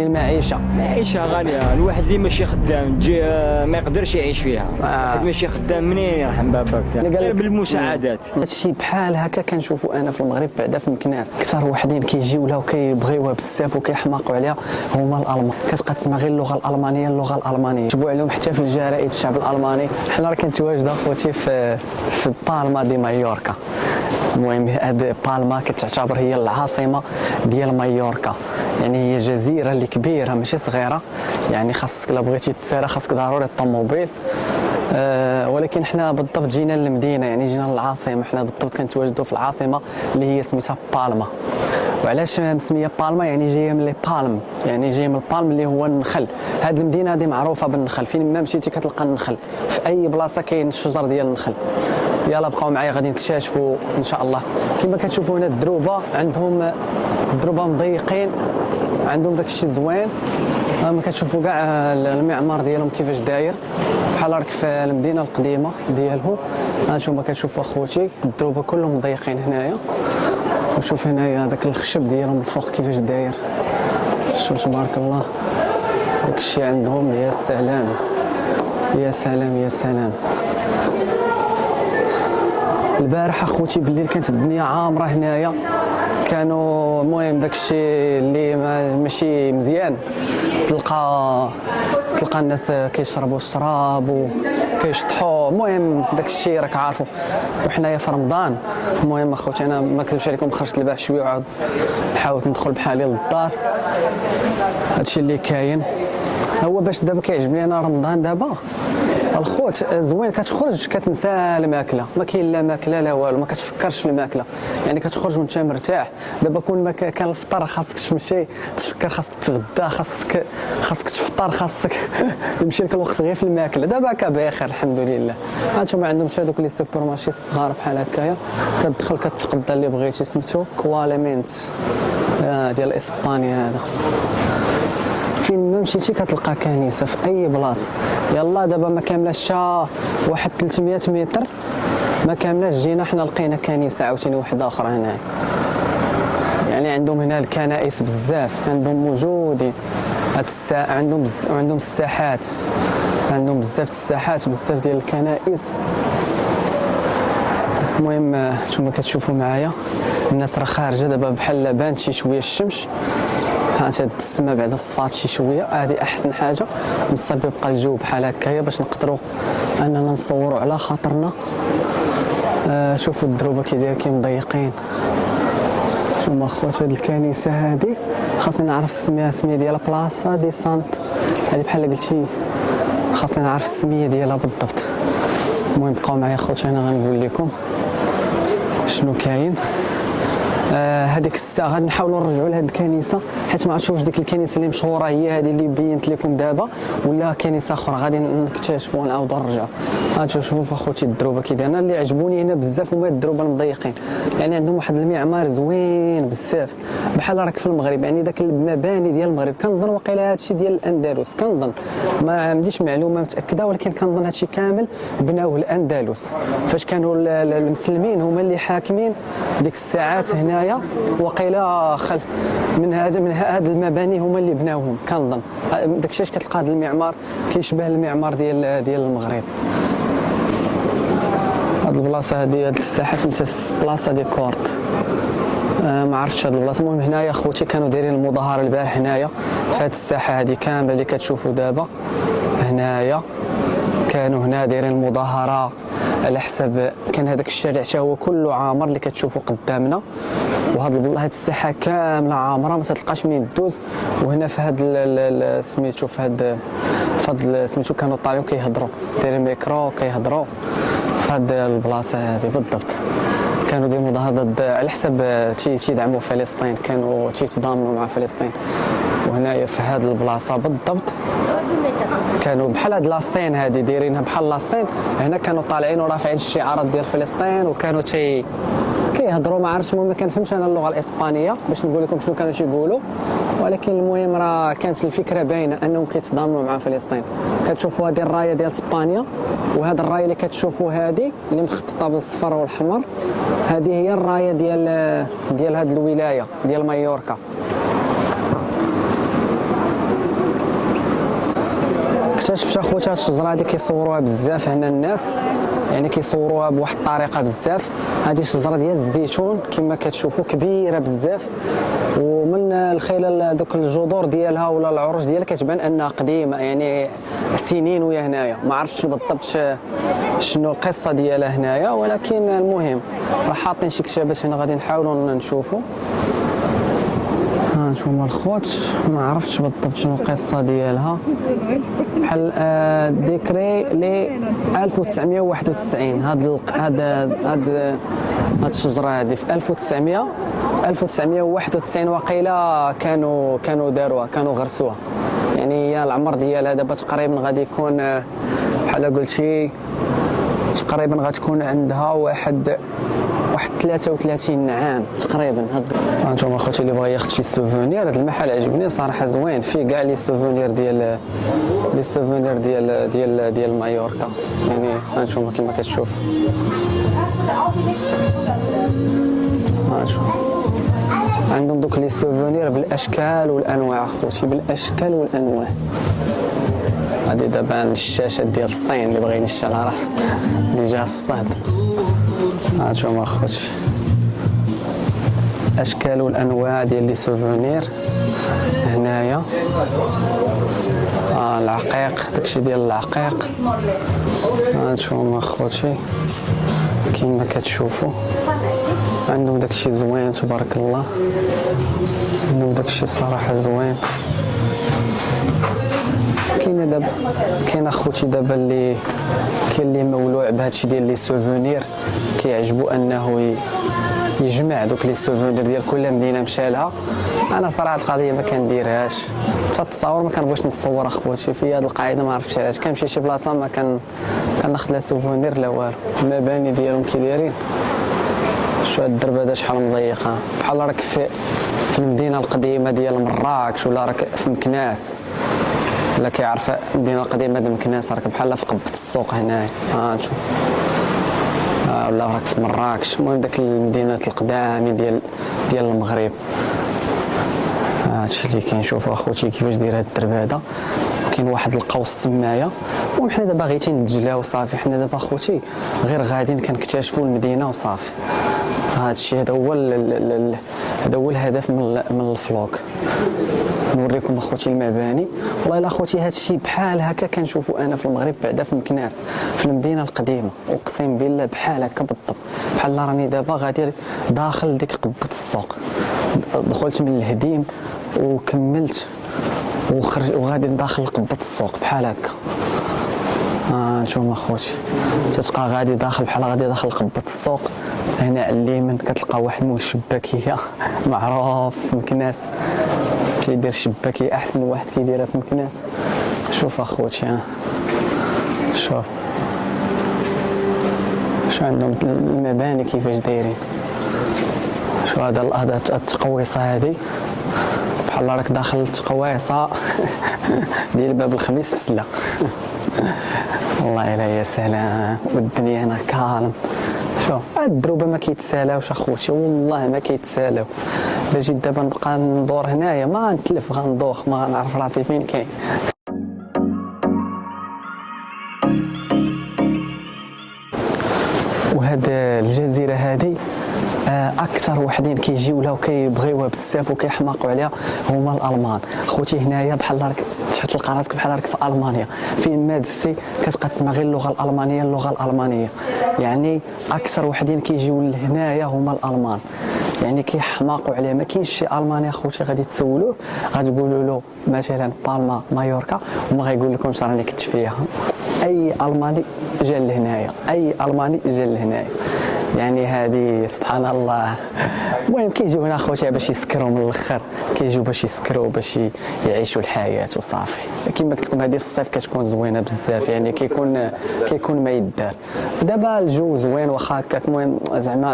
المعيشه غاليه، الواحد اللي ماشي خدام ما يقدرش يعيش فيها. الواحد ماشي خدام منين يرحم باباك؟ غير بالمساعدات. هادشي بحال هكا كنشوفوا انا في المغرب بعدا في مكناس اكثر وحدين كيجيو لها وكيبغيوها بزاف وكيحماقوا عليها هما الالمان. كتبقى تسمع غير اللغه الالمانيه جبوا عليهم حتى في الجرائد الشعب الالماني. حنا راه كنتواجدوا اخوتي في بالما دي مايوركا. المهم هاد بالما كتعتبر هي العاصمه ديال مايوركا، يعني هي جزيره اللي كبيره ماشي صغيره، يعني خاصك لا بغيتي تسارى خاصك ضروري الطوموبيل. ولكن حنا بالضبط جينا للمدينه، يعني جينا للعاصمه. حنا بالضبط كنتواجدوا في العاصمه اللي هي سميتها بالما. وعلاش مسميه بالما؟ يعني جايه من لي بالم، يعني جايه من البالم اللي هو النخل. هاد المدينه هذه معروفه بالنخل، فين ما مشيتي كتلقى النخل، في اي بلاصه كاين الشجر ديال النخل. يلا بقاو معايا غادي نكتشفوا ان شاء الله. كما كتشوفوا هنا الدروبه، عندهم الدروبه مضيقين، عندهم داكشي زوين. ما كتشوفوا كاع المعمار ديالهم كيفاش داير بحال راك في المدينه القديمه ديالهم. هانتوما كتشوفوا اخوتي الدروبه كلهم مضيقين هنايا. وشوف هنايا داك الخشب ديالهم الفوق كيفاش داير، شوف تبارك الله داكشي عندهم. يا سلام يا سلام يا سلام. البارح اخوتي بالليل كانت الدنيا عامره هنايا، كانوا المهم داكشي اللي ماشي مزيان. تلقى الناس كيشربوا الشراب وكيشطحوا، المهم داكشي راك عارفوا. وحنايا في رمضان. المهم اخوتي انا ما كذبش عليكم، خرجت البارح شويه وعاود حاولت ندخل بحالي للدار. هادشي اللي كاين هو باش دابا كيعجبني انا رمضان دابا الخوت زوين. كتخرج كتنسى الماكله، ما كاين لا ماكله لا والو، ما كتفكرش في الماكله، يعني كتخرج وانت مرتاح. دابا كون ما كان الفطر خاصك تمشي تفكر، خاصك تغدا، خاصك تفطر، خاصك يمشي لك الوقت غير في الماكله. دابا بخير الحمد لله. هانتوما عندهم هذوك لي سوبر مارشي الصغار بحال هكايا، كتدخل كتقضى اللي بغيتي، سميتو كواليمنت ديال اسبانيا. هذا فين ما مشيتي كتلقى كنيسه في اي بلاصه. يلا دابا ما كاملاش واحد 300 متر، ما كاملاش جينا حنا لقينا كنيسه عاوتاني واحده اخرى هنا. يعني عندهم هنا الكنائس بزاف، عندهم موجودين هاد الساعه، عندهم الساحات، عندهم بزاف الساحات، بزاف ديال الكنائس. المهم نتوما كتشوفوا معايا الناس راه خارجه دابا بحال بانت شي شويه الشمس. هاد السما بعدا صفات شي شويه، هذه احسن حاجه. بصح يبقى الجو بحال هكايا باش نقدروا اننا نصوروا على خاطرنا. شوفوا الدروبه كي داير كي مضيقين. شوفوا اخوات هاد الكنيسه هذه خاصني نعرف السميه ديالها، بلاصه دي سانت. هذه بحال قلتي خاصني نعرف السميه ديالها بالضبط. المهم بقاو معايا اخوتي، انا غنقول لكم شنو كاين. هذيك الساعه غادي نحاولوا نرجعوا لهاد الكنيسه، حيت ما عرفتش واش ديك الكنيسه اللي مشهوره هي هذه اللي بينت لكم دابا ولا كنيسه اخرى. غادي نكتشفوا ونعاودوا نرجعوا. شوفوا اخوتي الدروبه كي دايره. اللي عجبوني هنا بزاف هما الدروبه المضيقين، يعني عندهم واحد المعمار زوين بزاف بحال راك في المغرب. يعني داك المباني ديال المغرب كنظن واقيلا هادشي ديال الاندلس، كنظن ما عنديش معلومه متاكده، ولكن كنظن هادشي كامل بناوه الاندلس فاش كانوا المسلمين هما اللي حاكمين ديك الساعات هنايا. وقيلا من هاد المباني هما اللي بناوهم كنظن. داكشي اش كتلقى هذا المعمار كيشبه المعمار ديال المغرب. هاد البلاصه هادي، هاد الساحه سميتها بلاصه دي كورت. ما عرفتش هاد البلاصه. المهم هنايا خوتي كانوا دايرين المظاهره البارح هنايا في هاد الساحه هادي كامله اللي كتشوفوا دابا. هنايا كانوا هنا دايرين المظاهره على حساب كان هذاك الشارع حتى هو كله عامر اللي كتشوفوا قدامنا. وهاد الساحه كامله عامره ما تلقاش منين دوز. وهنا في هاد سميتو في هاد سميتو كانوا طالعين كيهضروا، دايرين ميكرو كيهضروا في هاد البلاصه هذه بالضبط. كانوا ديروا مظاهرات على حساب تيدعموا فلسطين، كانوا تيتضامنوا مع فلسطين. وهنايا في هاد البلاصه بالضبط كانوا بحال هاد لاسين هادي دايرينها بحال لاسين. هنا كانوا طالعين ورافعين الشعارات ديال فلسطين وكانوا كيهضروا. ما عرفتش، المهم ما كنفهمش انا اللغه الاسبانيه باش نقول لكم شنو كانوا تيقولوا، ولكن المهم راه كانت الفكره باينه انهم كيتضامنوا مع فلسطين. كتشوفوا هذه الرايه ديال اسبانيا، وهذا الرايه اللي كتشوفوا هذه اللي مخططه بالصفر والحمر، هذه هي الرايه ديال هذه الولايه ديال مايوركا. شفت اخوتي هاد الشجره هادي كيصوروها بزاف هنا الناس، يعني كيصوروها بواحد الطريقه بزاف. هذه شجره ديال الزيتون كما كتشوفوا كبيره بزاف، ومن خلال دوك الجذور ديالها ولا العروش ديالها كتبان انها قديمه، يعني سنين وهي هنايا. ما عرفتش بالضبط شنو القصه ديالها هنايا، ولكن المهم راه حاطين شي كتابات هنا غادي نحاولوا نشوفوا. ها نتوما الخوت، ما عرفتش بالضبط شنو القصه ديالها، بحال ديكري لي 1991. هاد الشجره هذه في 1991 وقيله كانوا داروها، كانوا غرسوها. يعني هي العمر ديالها دابا تقريبا غادي يكون بحال قلتي تقريبا غتكون عندها واحد 33 عام تقريبا. هانتوما اخوتي اللي بغى ياخذ شي سوفونير، هذا المحل عجبني صراحه، زوين فيه كاع لي سوفونير ديال مايوركا. يعني هانتوما كما كتشوف، عندهم دوك لي سوفونير بالاشكال والانواع اخوتي، بالاشكال والانواع. غادي دابا الشاشات ديال الصين اللي بغى ينشال راسه اللي جا الصاد. هانتوما اخوتي الاشكال والانواع ديال لي سوفونير هنايا. العقيق، داكشي ديال العقيق. هانتوما اخوتي كما كتشوفوا عندهم داكشي زوين تبارك الله، عندهم داكشي صراحه زوين. كاين اخوتي دابا اللي كاين اللي مولوع بهادشي ديال لي سوفونير، كيعجبو انه يجمع دوك لي سوفونير ديال كل مدينه مشى لها. انا صراحه القضيه ما كنديرهاش، حتى التصاور ما كنبغيش نتصور اخوتي في هذه القاعده. ما عرفتش علاش كنمشي شي بلاصه ما كناخذ لا سوفونير لا والو. المباني ديالهم كي دايرين، شو هاد الدرب هذا شحال مضيقه، بحال راك في المدينه القديمه ديال مراكش، ولا راك في مكناس، لا كيعرف المدينه القديمه ديال مكناس راك بحال في قبه السوق هنايا. هانتو ولا راك في مراكش. المهم داك المدينات القدامى ديال المغرب. هادشي اللي كنشوفو اخوتي كيفاش داير هاد الدرب هذا. كاين واحد القوس تمايا، وحنا دابا غايتين نتجلاو صافي. حنا دابا اخوتي غير غاديين كنكتشفوا المدينه وصافي. هادشي هذا هو الهدف من الفلوق، نوريكم اخوتي المباني. والله الا اخوتي هادشي بحال هكا كنشوفوا انا في المغرب بعدا في مكناس في المدينه القديمه، اقسم بالله بحال هكا بالضبط. بحال راني دابا غادي داخل ديك قبه السوق، دخلت من الهديم وكملت وغادي داخل قبه السوق بحال هكا. نتوما اخوتي تتبقى غادي داخل بحال غادي داخل قبه السوق. هنا على اليمين كتلقى واحد من الشباكيه معروف في مكناس، كيدير شباكيه احسن واحد كيديرها في مكناس. شوف اخوتي، شوف شو عندهم المباني كيفاش دايرين. شو هذا التقويصه هذه بحال راك داخل التقويصه ديال باب الخميس في سلا. والله الا يا سلام، والدنيا هنا كالم. شوف هاد الدروبه ما كيتسالاوش اخوتي، والله ما كيتسالاو. الا جيت دابا نبقى ندور هنايا ما نتلف، غندوخ ما نعرف راسي فين كاين. وهاد الجزيره هذه اكثر وحدين كيجيو لها وكيبغيوها بزاف وكيحماقوا عليها هما الالمان. خوتي هنايا بحال راك تلقى راسك بحال راك في المانيا، فين ما دزتي كتبقى تسمع غير اللغه الالمانيه. يعني اكثر وحدين كيجيو لهنايا هما الالمان، يعني كيحماقوا عليه. ما كاينش شي الماني اخوتي غادي تسولوه غتقولوا له مثلا بالما مايوركا وما غايقول لكمش راني كنت فيها. اي الماني جا لهنايا، يعني هذه سبحان الله. المهم كيجيو هنا خوتي باش يسكروا من الاخر، كيجيو باش يسكروا باش يعيشوا الحياه وصافي. كما قلت لكم هذه في الصيف كتكون زوينه بزاف، يعني كيكون ما يدار. دابا الجو زوين واخا هكاك. المهم زعما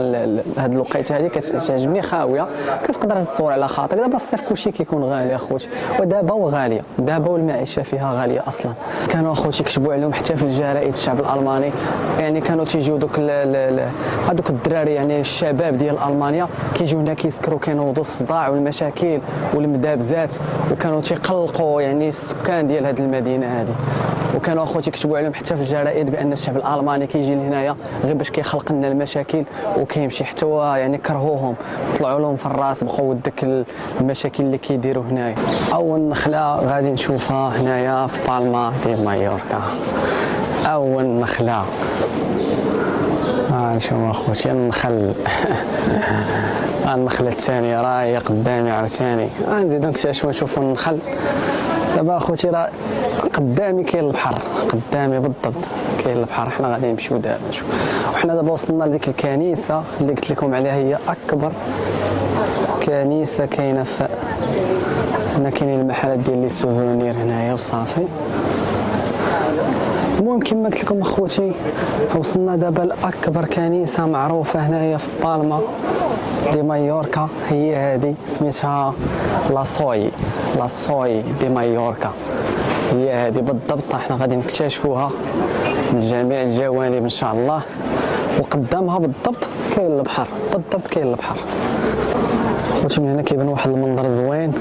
هاد الوقيته هذه كتعجبني خاويه، كتقدر تصور على خاطرك. دابا الصيف كلشي كيكون غالي اخوتي، ودابا وغاليه، دابا والمعيشه فيها غاليه اصلا. كانوا اخوتي كتبوا عليهم حتى في الجرائد الشعب الالماني، يعني كانوا تيجيو هذوك الدراري يعني الشباب ديال المانيا كيجيو هنا كيسكروا كينوضوا الصداع والمشاكل والمدابزات، وكانوا تيقلقوا يعني السكان ديال هذه المدينه هذه. وكانوا اخوتي يكتبوا عليهم حتى في الجرائد بان الشعب الالماني كيجي لهنايا غير باش كيخلق لنا المشاكل وكيمشي، حتى هو يعني كرهوهم، طلعوا لهم في الراس بقوا ديك المشاكل اللي كيديروا هنايا. اول نخله غادي نشوفها هنايا في بالما دي مايوركا. اول نخله نشوف اخوتي النخل النخله الثانيه راهي قدامي عاوتاني. نزيدو نكتشفوا نشوفوا النخل. دابا اخوتي راه قدامي كاين البحر، قدامي بالضبط كاين البحر. حنا غادي نمشيو دابا نشوف. وحنا دابا وصلنا لديك الكنيسه اللي قلت لكم عليها، هي اكبر كنيسه كاينه في هنا. كاينين المحلات ديال لي سوفونير هنايا وصافي. المهم كما قلت لكم اخوتي وصلنا دابا لاكبر كنيسه معروفه هنايا في بالما دي مايوركا، هي هذه سميتها لاسوي دي مايوركا. هي هذه بالضبط، احنا غادي نكتشفوها من جميع الجوانب ان شاء الله. وقدامها بالضبط كاين البحر، بالضبط كاين البحر. خوتي من هنا كيبان واحد المنظر زوين.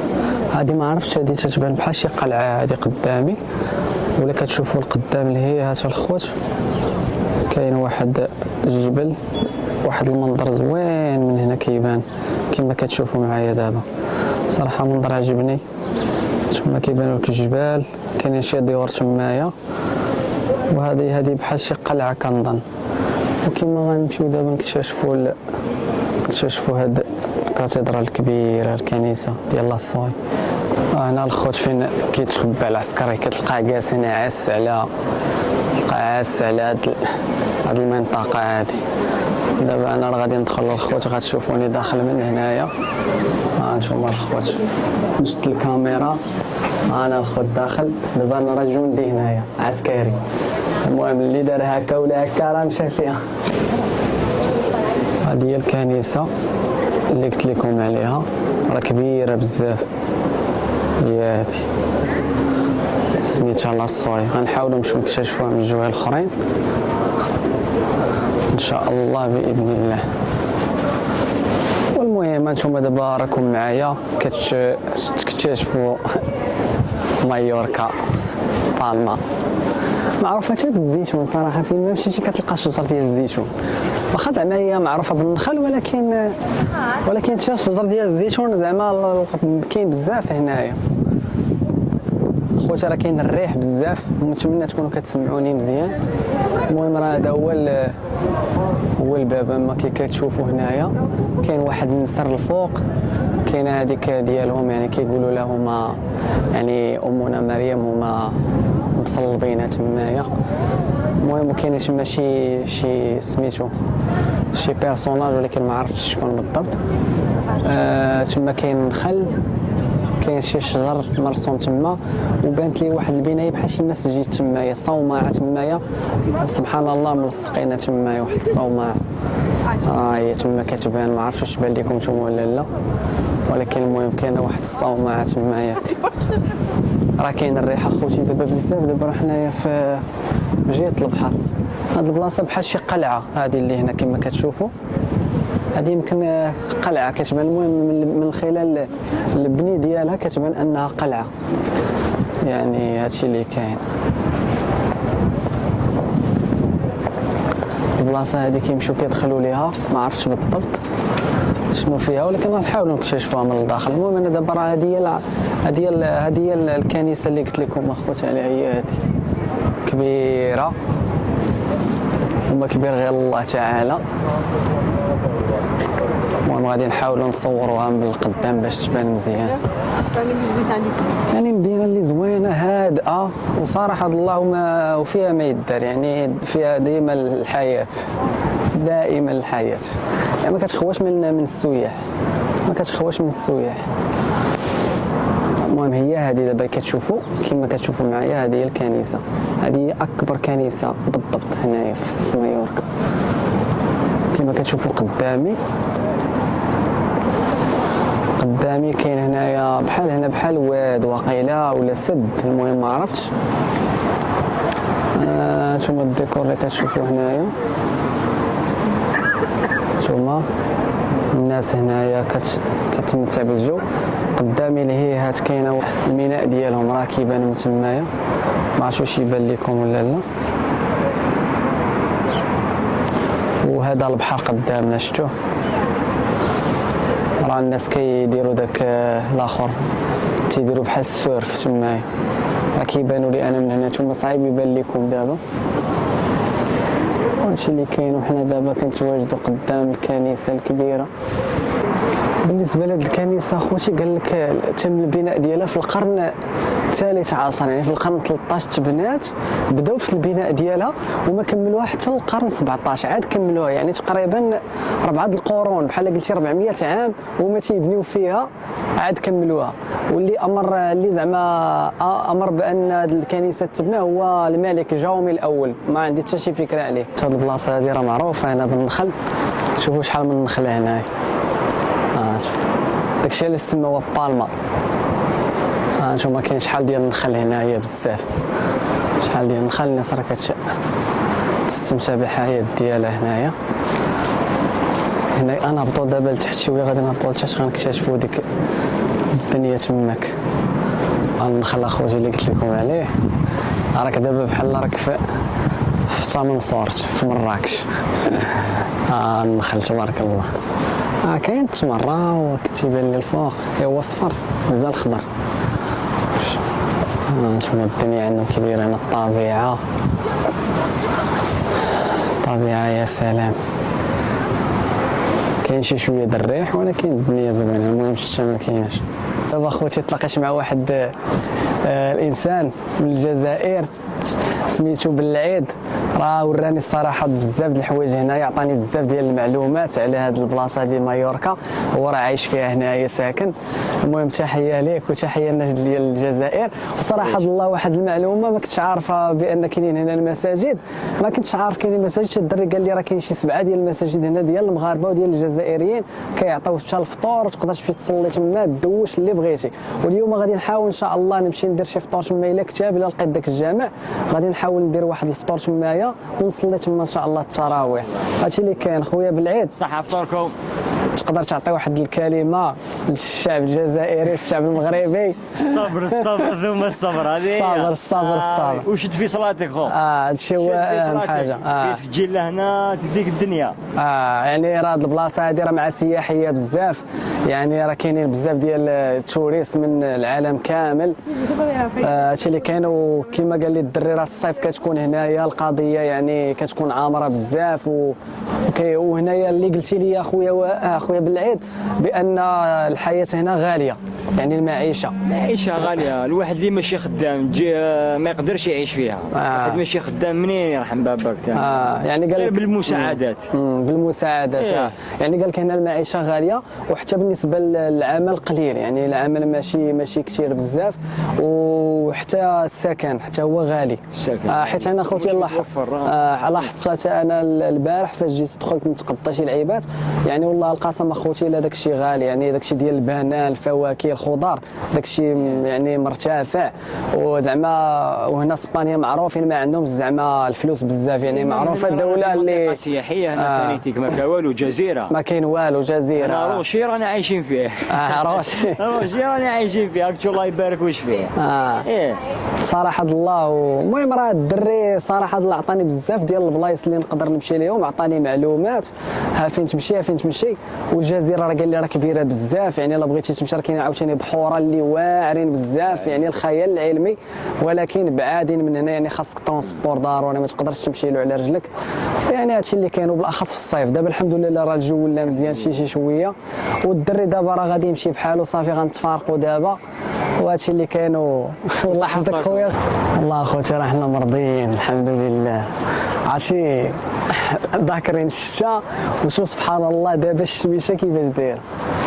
هذه ما عرفتش، هذه تتبان بحال شي قلعه هذه قدامي، ولا كتشوفوا القدام اللي هي هات الخوت كاين واحد الجبل، واحد المنظر زوين من هنا كيبان كما كتشوفوا معايا دابا. صراحه منظر عجبني. تما كيبانوا لك الجبال، كاينين شي ديور تمايا، وهذه بحال شي قلعه كنظن. وكما غنمشيو دابا نكتشفوا هاد الكاتدرال الكبيره، الكنيسه ديال لاسوي. هنا الخوت فين كيتخبى العسكري، كتلقاه جالس هنا عاس على هاد المنطقه هادي. دابا انا راه غادي ندخل الخوت، غتشوفوني داخل من هنايا. نتوما الخوت نشد الكاميرا، انا الخوت داخل. دابا انا راه جندي هنايا عسكري. المهم اللي دار هكا ولا هكا راه مشى فيها. هذه هي الكنيسه اللي قلت لكم عليها، راه كبيره بزاف. هي هادي سميتها لاسوي. غنحاولوا نمشيو نكتشفوها من الجهه الاخرين ان شاء الله باذن الله. والمهم انتم دابا راكم معايا كتكتشفوا مايوركا بالما. معروفه حتى بالزيتون صراحه، فين ما مشيتي كتلقى شجر ديال الزيتون. واخا زعما هي معروفه بالنخل، ولكن حتى الشجر ديال الزيتون زعما كاين بزاف هنايا. خوتي راه كاين الريح بزاف، ونتمنى تكونوا كتسمعوني مزيان. المهم راه هذا هو الباب اما كي كتشوفوا هنايا. كاين واحد النسر الفوق، كاين هذيك ديالهم يعني كيقولوا لهما يعني امنا مريم، هما مصلبين تمايا. المهم كاين تما شي سميتو شي بيرسوناج، ولكن ما عرفتش شكون بالضبط. تما كاين النخل، كاين شي شجر مرسوم تما، وبانت لي واحد البنايه بحال شي مسجد تمايا، صومعه تمايا. سبحان الله ملصقين تمايا واحد الصومعه. هي تما كتبان، ما عرفتش واش بان لكم نتوما ولا لا، ولكن المهم كاينه واحد الصومعه تمايا. راه كاين الريحه خوتي دابا بزاف. دابا حنايا في جهه البحر. هاد البلاصه بحال شي قلعه هذه اللي هنا كما كتشوفوا. هذه يمكن قلعه كتبان. المهم من خلال البني ديالها كتبان انها قلعه، يعني هادشي اللي كاين. البلاصه هذه كيمشيو كيدخلوا ليها، ما عرفتش بالضبط شنو فيها، ولكن غنحاولوا نكتشفوها من الداخل. المهم انا دابا راه هذه هي الكنيسه اللي قلت لكم اخوتي عليها. هي هذه كبيره، وما كبير غير الله تعالى. المهم غادي نحاولوا نصوروها من القدام باش تبان مزيان. يعني مدينه اللي زوينه هادئه، وصراحه الله وفيها ما يدار، يعني فيها ديما الحياه، دائما الحياه. يعني ما كتخواش من السياح، ما كتخواش من السياح. المهم هي هذه دابا كتشوفوا كما كتشوفوا معايا، هذه هي الكنيسه. هذه هي اكبر كنيسه بالضبط هنايا في مايوركا كما كتشوفوا قدامي. كاين هنايا بحال واد واقيلا ولا سد، المهم ما عرفتش. نتوما الديكور اللي كتشوفوا هنايا، نتوما الناس هنايا كتمتع بالجو. قدامي الهيهات كاينه الميناء ديالهم راه كيبان من تمايا، ما عرفتش واش يبان لكم ولا لا. وهذا البحر قدامنا شفتوه، راه الناس كيديروا داك الاخر تيديروا بحال السورف تمايا، راه كيبانوا لي انا من هنا، نتوما صعيب يبان لكم دابا. هادشي اللي كاين. وحنا دابا كنتواجدوا قدام الكنيسه الكبيره. بالنسبه لهاد الكنيسه اخوتي قال لك تم البناء ديالها في القرن الثالث عشر، يعني في القرن 13 تبنات، بداو في البناء ديالها وما كملوها حتى القرن 17 عاد كملوها، يعني تقريبا 4 القرون بحال قلتي 400 عام وما تيبنيو فيها عاد كملوها. واللي اللي زعما امر بان هذه الكنيسه تبنى هو الملك جاومي الاول، ما عندي حتى شي فكره عليه. هاد البلاصه هذه راه معروفه هنا بالنخل، شوفوا شحال من النخله هنايا. داكشي اللي سموه بالما. نتوما كاين شحال ديال النخل هنايا بزاف، شحال ديال النخل. الناس راه كتستمتع بالحياه ديالها هنايا. هنا انا هبطوا دابا لتحت شويه، غادي نهبطوا لتحت غنكتشفوا ديك الدنيا تماك. النخل اخوتي اللي قلت لكم عليه، راك دابا بحال راك في تامنصورت في مراكش. النخل تبارك الله. كاين التمره وكتيبان لي الفوق هو صفر مازال خضر. نتوما الدنيا عندهم كي دايره هنا، الطبيعه يا سلام. كاين شي شويه د الريح ولكن الدنيا زوينه. المهم الشتا ما كايناش. دابا اخوتي تلاقيت مع واحد الانسان من الجزائر سميتو بالعيد، راه وراني الصراحه بزاف د الحوايج هنا، يعطاني بزاف ديال المعلومات على هذه البلاصه ديال مايوركا، هو راه عايش فيها هنايا ساكن. المهم تحيه ليك وتحيه للناس ديال الجزائر. وصراحه الله واحد المعلومه ما كنتش عارفه بان كاينين هنا المساجد، ما كنتش عارف كاينين مساجد. الدري قال لي راه كاين شي 7 ديال المساجد هنا ديال المغاربه وديال الجزائريين، كيعطيو حتى الفطور وتقدر تمشي تصلي تما دوش اللي بغيتي. واليوم غادي نحاول ان شاء الله نمشي ندير شي فطور تما الا كتاب، الا لقيت داك الجامع غادي نحاول ندير واحد الفطور تمايا ونصلي تما ان شاء الله التراويح. هادشي اللي كاين خويا بالعيد. صحه فطوركم. تقدر تعطي واحد الكلمه للشعب الجزائري والشعب المغربي؟ الصبر ثم الصبر. هذه الصبر. وشد في صلاتك خو. هادشي هو اهم حاجه. كيفاش تجي لهنا تديك الدنيا. يعني راه هاد البلاصه هادي راه مع سياحيه بزاف، يعني راه كاينين بزاف ديال التوريست من العالم كامل. هادشي اللي كاين. وكما قال لي الدري راه الصيف كتكون هنايا القضيه يعني كتكون عامره بزاف. وهنايا اللي قلتي لي اخويا بالعيد بان الحياه هنا غاليه، يعني المعيشه غاليه. الواحد اللي ماشي خدام ما يقدرش يعيش فيها. الواحد ماشي خدام منين يرحم بابك. يعني قال بالمساعدات. بالمساعدات. يعني قال لك هنا المعيشه غاليه، وحتى بالنسبه للعمل قليل، يعني العمل ماشي كثير بزاف، وحتى السكن حتى هو غالي. حيت انا خوتي لاحظت انا البارح فاش جيت دخلت نتقضى شي لعيبات، يعني والله القسم اخوتي لا داكشي غالي، يعني داكشي ديال البنان الفواكه الخضار داكشي يعني مرتفع. وزعما وهنا اسبانيا معروفين ما عندهمش زعما الفلوس بزاف، يعني معروفه دوله اللي سياحيه هنا فانيتيك ما كان والو، جزيره ما كاين والو، جزيره. روشي رانا عايشين فيه. روشي رانا عايشين فيه. الله يبارك واش فيه. صراحه الله. المهم راه الدري صراحه الله عطاني بزاف ديال البلايص اللي نقدر نمشي ليهم، عطاني معلومات فين تمشي. والجزيره راه قال لي راه كبيره بزاف، يعني الا بغيتي تمشي راه كاين عاوتاني بحوره اللي واعرين بزاف، يعني الخيال العلمي، ولكن بعادين من هنا، يعني خاصك ترونسبور ضروري ما تقدرش تمشي له على رجلك. يعني هادشي اللي كاين، وبالاخص في الصيف. دابا الحمد لله راه الجو ولا مزيان شي شويه، والدري دابا راه غادي يمشي بحالو صافي غنتفارقوا دابا، وهادشي اللي كاين. والله يحفظك خويا. والله اخوتي راه حنا مرضيين الحمد لله. عرفتي ذاكرين الشتا وشوف سبحان الله دابا الشميشه كيفاش داير.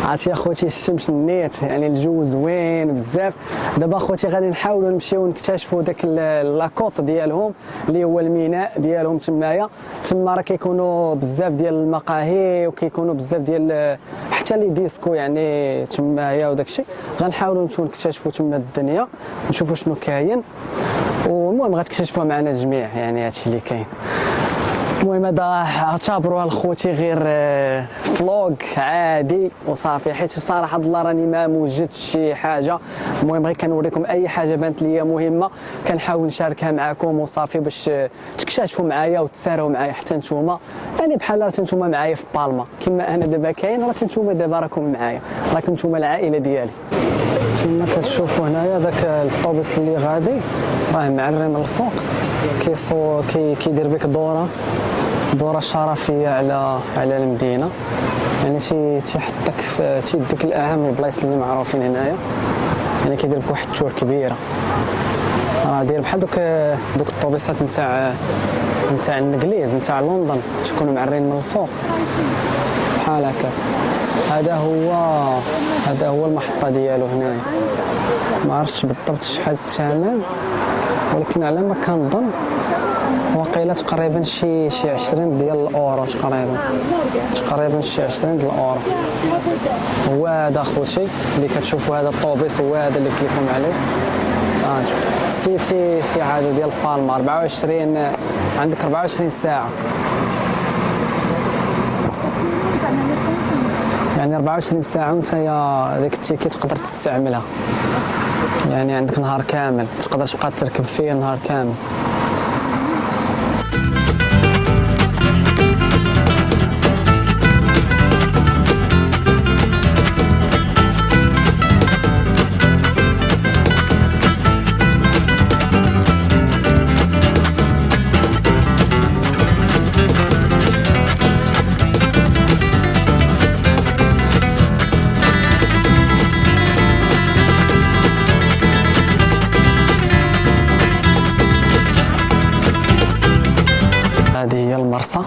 عرفتي اخوتي الشمس نيت، يعني الجو زوين بزاف. دابا اخوتي غادي نحاولوا نمشيو نكتشفوا داك لاكوط ديالهم اللي هو الميناء ديالهم تمايا. تما راه كيكونوا بزاف ديال المقاهي وكيكونوا بزاف ديال حتى لي ديسكو يعني تمايا وداكشي. غنحاولوا نمشيو نكتشفوا تما الدنيا نشوفوا شنو كاين، والمهم غتكتشفوها معنا الجميع. يعني هادشي اللي كاين. المهم هذا اعتبروها لخوتي غير فلوغ عادي وصافي، حيت بصراحه الله راني ما موجدتش شي حاجه. المهم غير كنوريكم اي حاجه بانت ليا مهمه كنحاول نشاركها معكم وصافي، باش تكتشفوا معايا وتساروا معايا حتى نتوما. يعني بحال راه نتوما معايا في بالما كما انا دابا كاين، راه نتوما دابا راكم معايا، راكم نتوما العائله ديالي. كما كتشوفوا هنايا داك الطوبيس اللي غادي راه معري من الفوق، كيدير بك دوره شرفيه على المدينه. يعني تيحطك تيديك لاهم البلايص اللي معروفين هنايا. يعني كيدير بك واحد التور كبيره، راه داير بحال دوك الطوبيسات نتاع الانجليز نتاع لندن تكونوا معرين من الفوق بحال هكا. هذا هو المحطه ديالو هنايا. ما عرفتش بالضبط شحال الثمن، ولكن على ما كنظن وقيله تقريبا شي 20 ديال الاورو تقريبا شي 20 ديال الاورو. هو هذا خوتي اللي كتشوفوا، هذا الطوبيس هو هذا اللي قلت لكم عليه. سيتي شي حاجه ديال بالما 24 عندك 24 ساعه، يعني 24 ساعه وانت ديك التيكي تقدر تستعملها. يعني عندك نهار كامل تقدر تبقى تركب فيه نهار كامل. هذه هي المرسى.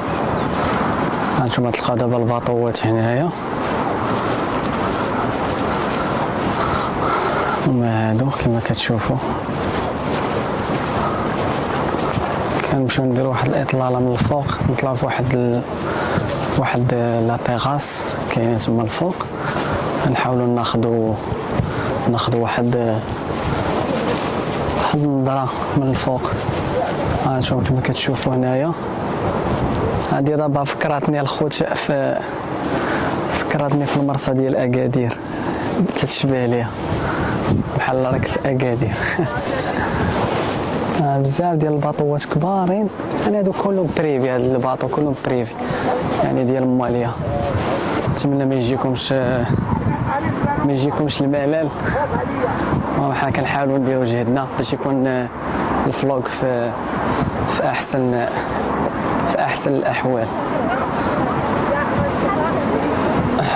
هانتوما تلقاو دابا الباطوات هنايا، هما هادو كما كتشوفوا. كنمشيو نديرو واحد الاطلاله من الفوق، نطلعو في واحد لا تيغاس كاينه تما الفوق. غنحاولوا ناخذوا واحد النظره من الفوق. هانتوما كما كتشوفوا هنايا. هادي دابا فكرتني الخوت فكرتني في المرسى ديال اكادير، تتشبه ليها بحال راك في اكادير. بزاف ديال الباطوات كبارين. يعني هادو كلهم بريفي، هاد الباطو كلهم بريفي يعني ديال مواليها. نتمنى ما يجيكمش الملل، وحنا كنحاولوا نديرو جهدنا باش يكون الفلوغ في احسن الاحوال.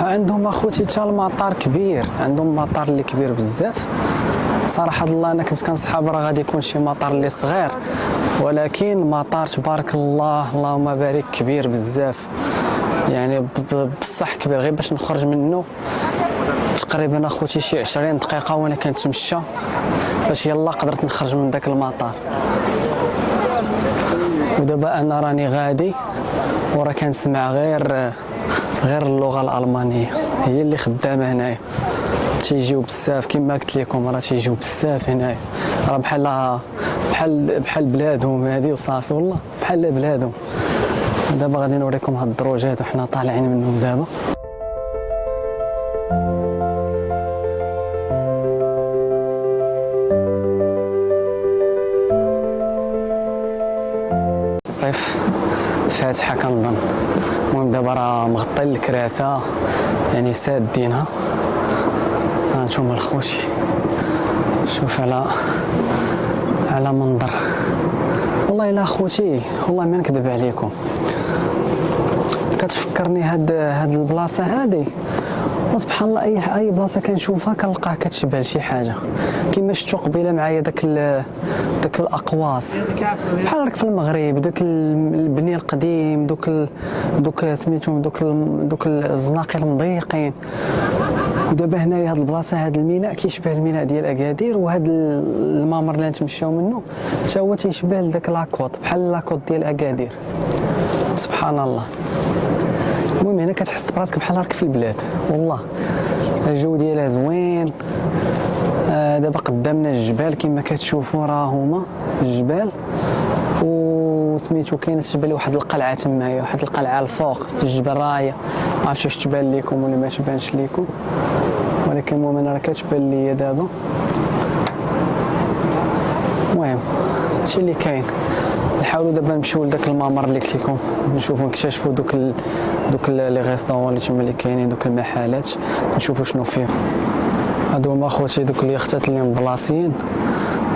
عندهم اخوتي حتى المطار كبير، عندهم مطار اللي كبير بزاف. صراحه الله انا كنت كنصحاب راه غادي يكون شي مطار اللي صغير، ولكن مطار تبارك الله اللهم بارك كبير بزاف. يعني بصح كبير، غير باش نخرج منه تقريبا اخوتي شي 20 دقيقه وانا كنتمشى باش يلا قدرت نخرج من داك المطار. ودابا انا راني غادي وراه كنسمع غير اللغه الالمانيه هي اللي خدامه هنايا. تيجيو بزاف كما قلت لكم، راه تيجيو بزاف هنايا، راه بحال بلادهم هذه وصافي، والله بحال بلادهم. دابا غادي نوريكم هاد الدروج هادو حنا طالعين منهم دابا. الصيف فاتحه كنظن. المهم دابا راه مغطين الكراسه يعني سادينها. هانتوما الخوتي شوف على منظر. والله الا خوتي والله ما نكذب عليكم كتفكرني هاد البلاصه هادي، وسبحان الله اي بلاصه كنشوفها كنلقاها كتشبه لشي حاجه. كما شفتوا قبيله معايا داك الاقواس بحال راك في المغرب، داك البني القديم، دوك سميتهم دوك الزناقي المضيقين. ودابا هنايا هاد البلاصه هاد الميناء كيشبه الميناء ديال اكادير، وهاد الممر اللي نتمشاو منه حتى هو تيشبه لذاك لاكوط بحال لاكوط ديال اكادير. سبحان الله. المهم هنا كتحس براسك بحال راك في البلاد، والله الجو ديالها زوين. دابا قدامنا الجبال كما كتشوفوا، راه هما الجبال، وسميتو كاينه تبان لي واحد القلعه تمايا، واحد القلعه الفوق في الجبل رايه، ما عرفتش واش تبان لكم ولا ما تبانش لكم، ولكن المهم انا راه كتبان لي دابا. المهم هادشي اللي كاين. نحاولوا دابا نمشيو لذاك الممر اللي قلت لكم، نشوفوا نكتشفوا دوك لي غيستورون اللي تما اللي كاينين، دوك المحلات، نشوفوا شنو فيهم. هادو هما خوتي دوك اليختات اللي مبلاصيين.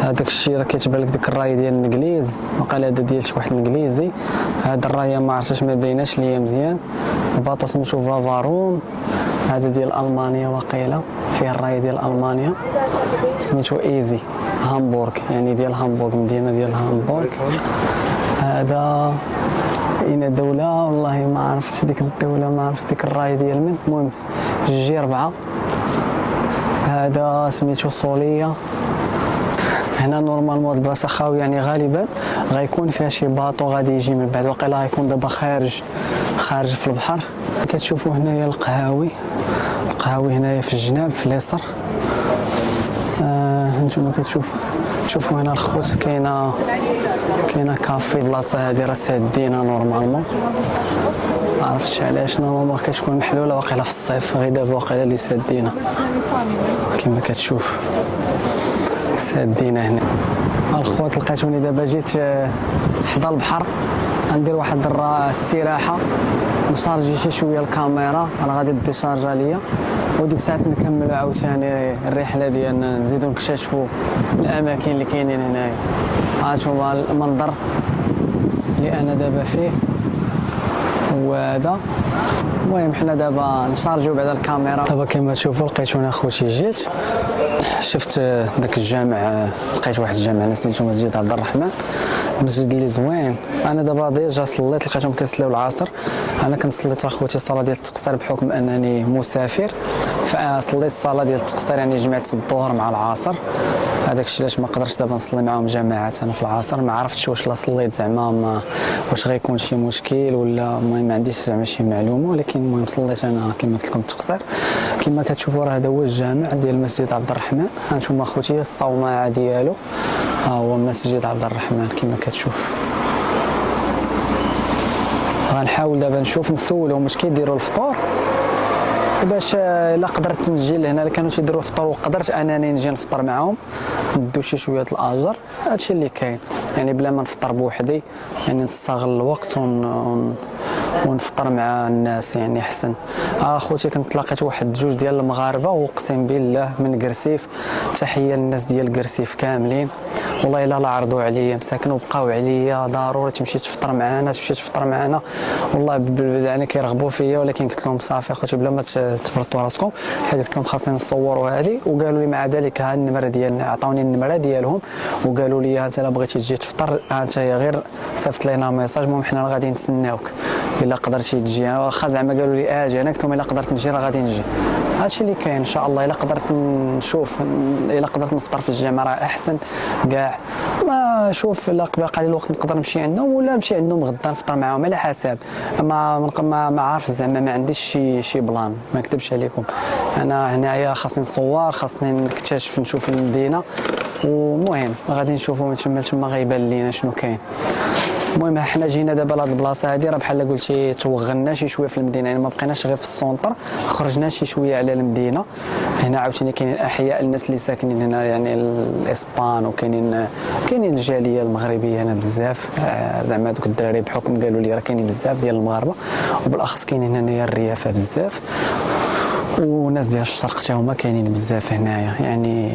هذاك الشيء راه كيتبان لك ديك الرايه ديال الانجليز، وقال هذا ديال شي واحد انجليزي. هاد الرايه ما عرفتش ما بايناش ليا مزيان. الباطو سميتو فافاروم، هذا ديال المانيا واقيلا، فيه الرايه ديال المانيا سميتو ايزي هامبورغ، يعني ديال هامبورغ، مدينه ديال هامبورغ. هذا اين دوله والله ما عرفتش ديك الدوله، ما عرفتش ديك الرايه ديال من. المهم جي 4. هذا سميتو صوليه. هنا نورمالمون البلاصه خاويه، يعني غالبا غيكون فيها شي باطو غادي يجي من بعد، واقيلا غيكون دابا خارج في البحر. كتشوفوا هنايا القهاوي هنايا في الجناب في اليسار. نتوما تشوفوا هنا الخوت كاينه كافي. البلاصه هذه راه سادينها نورمالمون، ما عرفتش علاش نورمالمون كتكون محلوله واقيلا في الصيف، غير دابا واقيلا اللي سادينها كما كتشوف سادينا هنا. الخوت لقيتوني دابا جيت حدا البحر، غندير واحد الاستراحه نشارجي شي شويه الكاميرا، انا غادي ديشارجا ليا، وديك الساعه نكملوا عاوتاني الرحله ديالنا، نزيدو نكتشفوا الاماكن اللي كاينين هنايا. هانتوما المنظر اللي انا دابا فيه هو هذا. المهم حنا دابا نشارجيو بعد الكاميرا. دابا كما تشوفوا لقيتوني اخوتي جيت شفت داك الجامع، لقيت واحد الجامع سميتو مسجد عبد الرحمن، مسجد اللي زوين. انا دابا ديجا صليت، لقيتهم كيصليو العصر. انا كنت صليت اخوتي الصلاه ديال التقصير بحكم انني مسافر، فصليت الصلاه ديال التقصير، يعني جمعت الظهر مع العصر. هذاك الشيء علاش ما قدرتش دابا نصلي معاهم جماعه انا في العصر. ما عرفتش واش لا صليت زعما واش غيكون شي مشكل ولا، المهم ما عنديش زعما شي معلومه، ولكن المهم صليت انا كما قلت لكم التقصير. كما كتشوفوا راه هذا هو الجامع ديال مسجد عبد الرحمن. هانتوما اخوتي الصومعه ديالو، ها هو مسجد عبد الرحمن كما كتشوف. غنحاول دابا نشوف نسولهم واش كيديروا الفطور، باش الا قدرت نجي لهنا، اللي كانوا تيديروا الفطور وقدرت انني نجي نفطر معاهم، ندو شي شويه الاجر. هادشي اللي كاين، يعني بلا ما نفطر بوحدي، يعني نستغل الوقت ونفطر مع الناس يعني احسن. اخوتي كنت لقيت واحد جوج ديال المغاربه، واقسم بالله من قرسيف، تحيه للناس ديال قرسيف كاملين، والله الا لا عرضوا عليا مساكن وبقاو عليا ضروري تمشي تفطر معنا، والله يعني كيرغبوا فيا، ولكن قلت لهم صافي اخوتي بلا ما تبرطوا راسكم، حيت قلت لهم خاصني نصوروا هذه. وقالوا لي مع ذلك ها النمره ديالنا، عطاوني النمره ديالهم وقالوا لي انت الا بغيتي تجي تفطر انت غير صيفط لينا ميساج، المهم حنا غادي نتسناوك الا قدرتي تجي. واخا زعما قالوا لي اجي، انا قلت لهم الا قدرت نجي راه غادي نجي. هادشي اللي كاين ان شاء الله. الا قدرت نشوف، الا قدرت نفطر في الجامع راه احسن كاع. ما شوف الا باقي لي الوقت نقدر نمشي عندهم ولا نمشي عندهم غدا نفطر معاهم على حسب. ما عارف زعما ما عنديش شي بلان، ما نكذبش عليكم. انا هنايا خاصني نصور، خاصني نكتشف نشوف المدينه، ومهم غادي نشوفوا من تما غيبان لينا شنو كاين. المهم حنا جينا دابا لهاد البلاصه هادي، راه بحال قلتي توغلنا شي شويه في المدينه، يعني ما بقيناش غير في السونتر، خرجنا شي شويه على المدينه. هنا عاوتاني كاينين احياء الناس اللي ساكنين هنا، يعني الاسبان، وكاينين الجاليه المغربيه هنا بزاف، زعما دوك الدراري بحكم قالوا لي راه كاينين بزاف ديال المغاربه، وبالاخص كاينين هنايا الريافه بزاف، وناس ديال الشرق حتى هما كاينين بزاف هنايا، يعني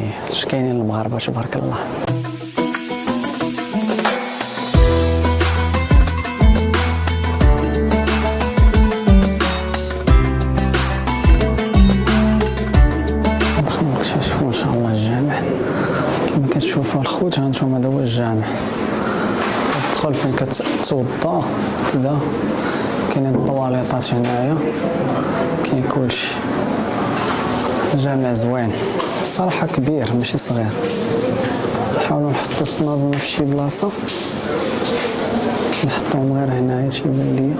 كاينين المغاربه تبارك الله. كتشوفوا الخوت هانتوما هذا هو الجامع، تدخل فين كتوضا كذا، كاينين الطواليطات هنايا، كاين كلشي. جامع زوين الصراحه، كبير ماشي صغير. نحاولوا نحطوا صنادنا في شي بلاصه، نحطوهم غير هنايا تيبان ليا.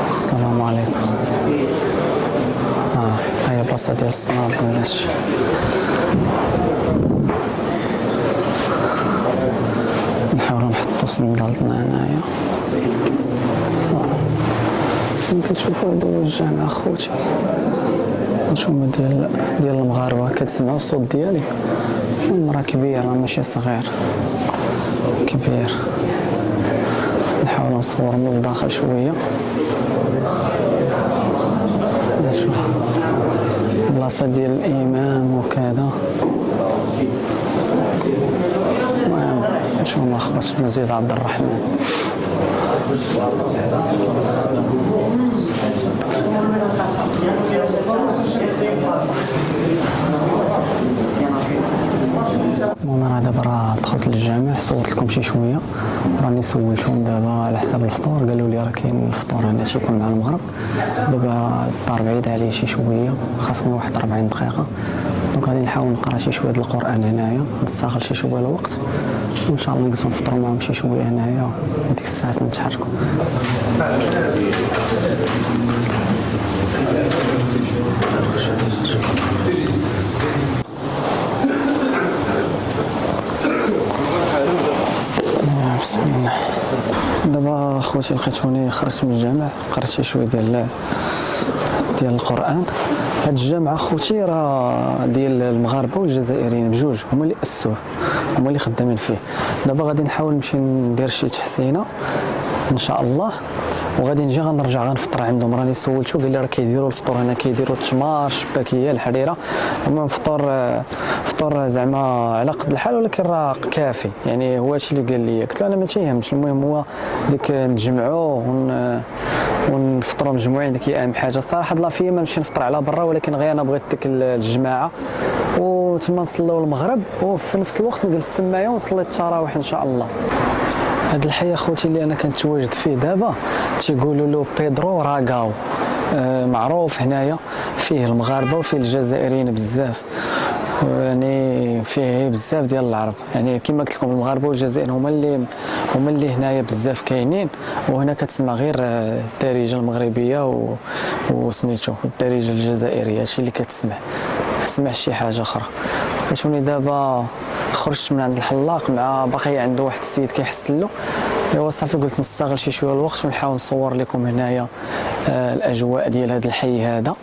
السلام عليكم. هي بلاصه ديال الصنادل. وصندلتنا هنايا. كما كتشوفوا هذا هو الجامع اخوتي. هانتوما ديال المغاربه كتسمعوا الصوت ديالي. المراه كبيره ماشي صغير، كبير. نحاول نصور من الداخل شويه. شوف بلاصه ديال الامام وكذا. المهم نشوفوا اخوت مسجد عبد الرحمن. المهم انا دابا راه دخلت للجامع، صورت لكم شي شويه، راني سولتهم دابا على حساب الفطور، قالوا لي راه كاين الفطور هنا تيكون مع المغرب. دابا الدار بعيد عليه شي شويه، خاصني واحد 40 دقيقه، دونك غادي نحاول نقرا شي شويه ديال القران هنايا، نستغل شي شويه الوقت، وان شاء الله نجلسوا نفطروا معاهم شي شويه هنايا، وديك الساعات نتحركوا. بسم الله. دابا اخوتي لقيتوني خرجت من الجامع، قرأت شي شويه ديال القران. هاد الجامع اخوتي راه ديال المغاربه والجزائريين بجوج، هما اللي اسسوه، هما اللي خدامين فيه. دابا غادي نحاول نمشي ندير شي تحسينه ان شاء الله، وغادي نجي غنرجع غنفطر عندهم. راني سولتو قال لي راه كيديروا الفطور هنا، كيديروا التمار، الشباكيه، الحريره. المهم فطور زعما على قد الحال، ولكن راه كافي، يعني هو هادشي اللي قال لي. قلت له انا ما تيهمش، المهم هو ديك نتجمعوا ونفطروا مجموعين، ديك هي اهم حاجه. الصراحه لا فيا ما نمشي نفطر على برا، ولكن غير انا بغيت ديك الجماعه، وتما نصليو المغرب، وفي نفس الوقت نجلس تمايا ونصلي التراويح ان شاء الله. هاد الحي اخوتي اللي انا كنتواجد فيه دابا تيقولوا له بيدرو راغاو، معروف هنايا، فيه المغاربه وفيه الجزائريين بزاف، يعني فيه بزاف ديال العرب. يعني كما قلت لكم المغاربه والجزائر هما اللي هنايا بزاف كاينين. وهنا كتسمع غير الدارجه المغربيه وسميتو الدارجه الجزائريه، هادشي اللي كتسمع شي حاجه اخرى. لقيتوني دابا خرجت من عند الحلاق، مع باقي عنده واحد السيد كيحسن له، ايوا صافي قلت نستغل شي شويه الوقت ونحاول نصور لكم هنايا الاجواء ديال هذا الحي هذا.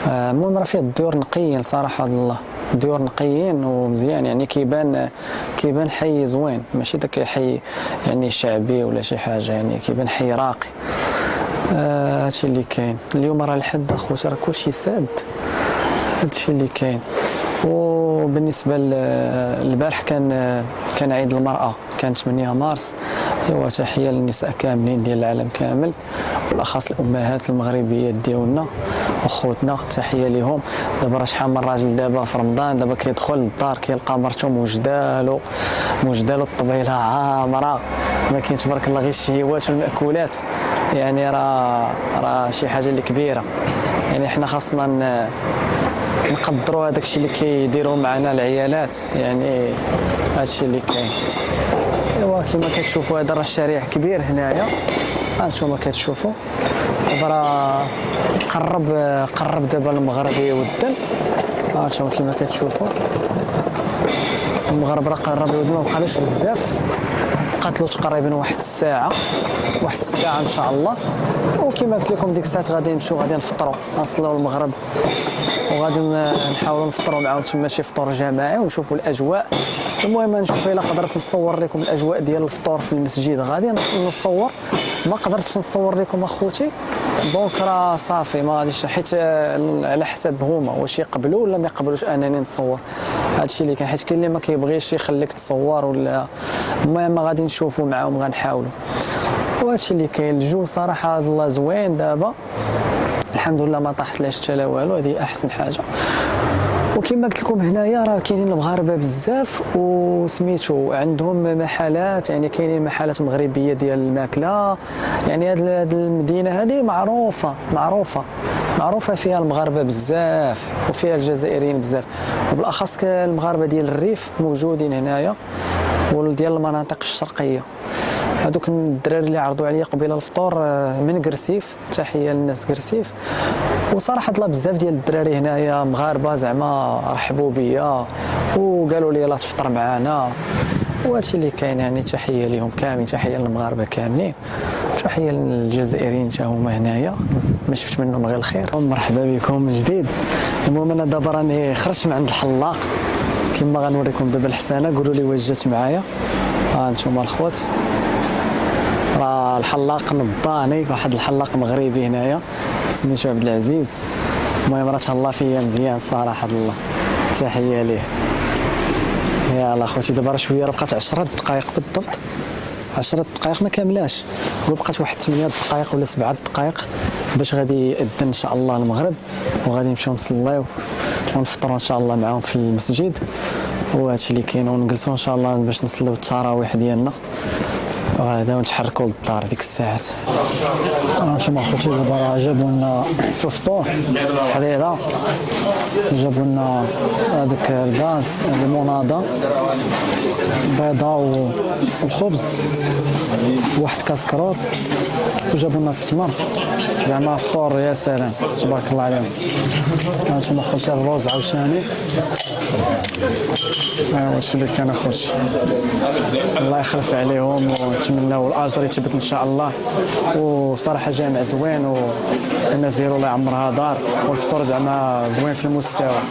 المهم راه فيه الديور نقيين صراحه الله، الديور نقيين ومزيان، يعني كيبان حي زوين، ماشي داك حي يعني شعبي ولا شي حاجه، يعني كيبان حي راقي. هادشي اللي كاين اليوم. راه الحد اخوتي راه كلشي ساد، هادشي اللي كاين. وبالنسبه للبارح كان عيد المراه، كان 8 مارس. ايوا تحيه للنساء كاملين ديال العالم كامل، بالاخص الامهات المغربيات ديالنا وخوتنا، تحيه لهم. دابا راه شحال من راجل دابا في رمضان دابا كيدخل للدار كيلقى مرته موجدالو الطبيله عامره، ما كاين تبارك الله غير الشهوات والمأكولات، يعني راه شي حاجه اللي كبيره. يعني حنا خاصنا نقدروا هذاك الشيء اللي كيديروا معنا العيالات، يعني هادشي اللي كاين. ايوا كما كتشوفوا هذا راه الشارع كبير هنايا، هانتوما كتشوفوا دابا راه قرب دابا المغرب يودن. هانتوما كما كتشوفوا المغرب راه قرب يودن، ما بقالوش بزاف، بقات له تقريبا واحد الساعه ان شاء الله. وكما قلت لكم ديك الساعه غادي نمشيو غادي نفطروا، نصليو المغرب وغادي نحاولوا نفطروا معاهم تما شي فطور جماعي ونشوفوا الاجواء. المهم نشوف الا قدرت نصور لكم الاجواء ديال الفطور في المسجد غادي نصور، ما قدرتش نصور لكم اخوتي دونك راه صافي ما غاديش، حيت على حساب هما واش يقبلوا ولا ما يقبلوش انني نصور. هادشي اللي كاين، حيت كاين اللي ما كيبغيش يخليك تصور ولا. المهم غادي نشوفوا معاهم غنحاولوا. وهادشي اللي كاين. الجو صراحه الله زوين دابا الحمد لله، ما طاحت لا شتا لا والو، هذه احسن حاجه. وكما قلت لكم هنايا راه كاينين المغاربه بزاف وسميتو عندهم محلات، يعني كاينين محلات مغربيه ديال الماكله. يعني هذه المدينه هذه معروفه فيها المغاربه بزاف وفيها الجزائريين بزاف، وبالاخص المغاربه ديال الريف موجودين هنايا وديال المناطق الشرقيه. هذوك الدراري اللي عرضوا عليا قبيله الفطور من قرسيف، تحيه للناس قرسيف. وصراحه الله بزاف ديال الدراري هنايا مغاربه زعما رحبوا بيا وقالوا لي لا تفطر معنا. وهادشي اللي كاين. يعني تحيه لهم كاملين، تحيه للمغاربه كاملين، تحيه للجزائريين حتى هما هنايا، ما شفت منهم غير الخير. مرحبا بكم من جديد. المهم انا دابا راني خرجت من عند الحلاق كما غنوريكم دابا الحسانه. قولوا لي واش جات معايا. ها انتم الخوت، راه الحلاق نضاني، واحد الحلاق مغربي هنايا سميتو عبد العزيز. المهم راه تهلا فيا مزيان صراحه الله، تحيه ليه. يلا خوتي دابا راه شويه، راه بقات 10 دقائق بالضبط، 10 دقائق ما كاملاش، وبقات واحد 8 دقائق ولا 7 دقائق باش غادي يأذن ان شاء الله المغرب، وغادي نمشيو نصليو ونفطروا ان شاء الله معاهم في المسجد، وهادشي اللي كاين، ونجلسوا ان شاء الله باش نصليو التراويح ديالنا، وهذا ونتحركوا للدار ديك الساعات. انتما خوتي دابا راه جابوا لنا في الفطور حريره، جابوا لنا هذاك الغاز الموناضه، بيضه والخبز، واحد كاسكروط، وجابوا لنا التمر. زعما فطور يا سلام تبارك الله عليهم. انتما خوتي الروز عاوتاني، هادشي اللي كان اخوتي. الله يخلف عليهم ونتمناو الاجر يثبت ان شاء الله. وصراحه جامع زوين والناس ديالو الله يعمرها دار، والفطور زعما زوين في المستوى.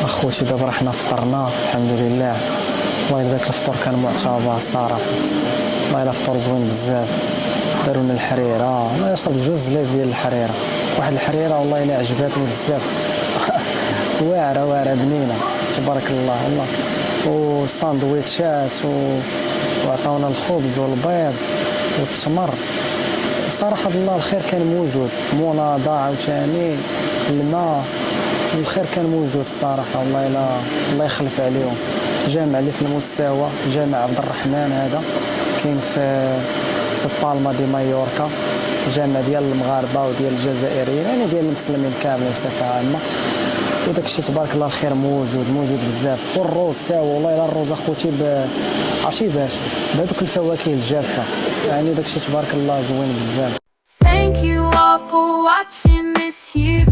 اخوتي دابا حنا فطرنا الحمد لله، والله ذاك الفطور كان معتبر صراحه، والله الا فطور زوين بزاف. داروا لنا الحريره، انا شربت جوج زلاف ديال الحريره، واحد الحريره والله الا عجباتني بزاف واعره بنينه تبارك الله والله. والساندويتشات وعطاونا الخبز والبيض والتمر. صراحه الله الخير كان موجود، مناضه عاوتاني، الماء، الخير كان موجود الصراحه. والله الا الله يخلف عليهم. جامع اللي في المستوى، جامع عبد الرحمن هذا كاين في بالما دي مايوركا، جامع ديال المغاربه وديال الجزائريين، يعني ديال المسلمين كاملين بصفه عامه. وداك الشيء تبارك الله الخير موجود بزاف. والروز تا هو، والله الا الروز اخوتي عرفتي باش بهذوك الفواكه الجافه، يعني داك الشيء تبارك الله زوين بزاف. Thank you all for watching this here.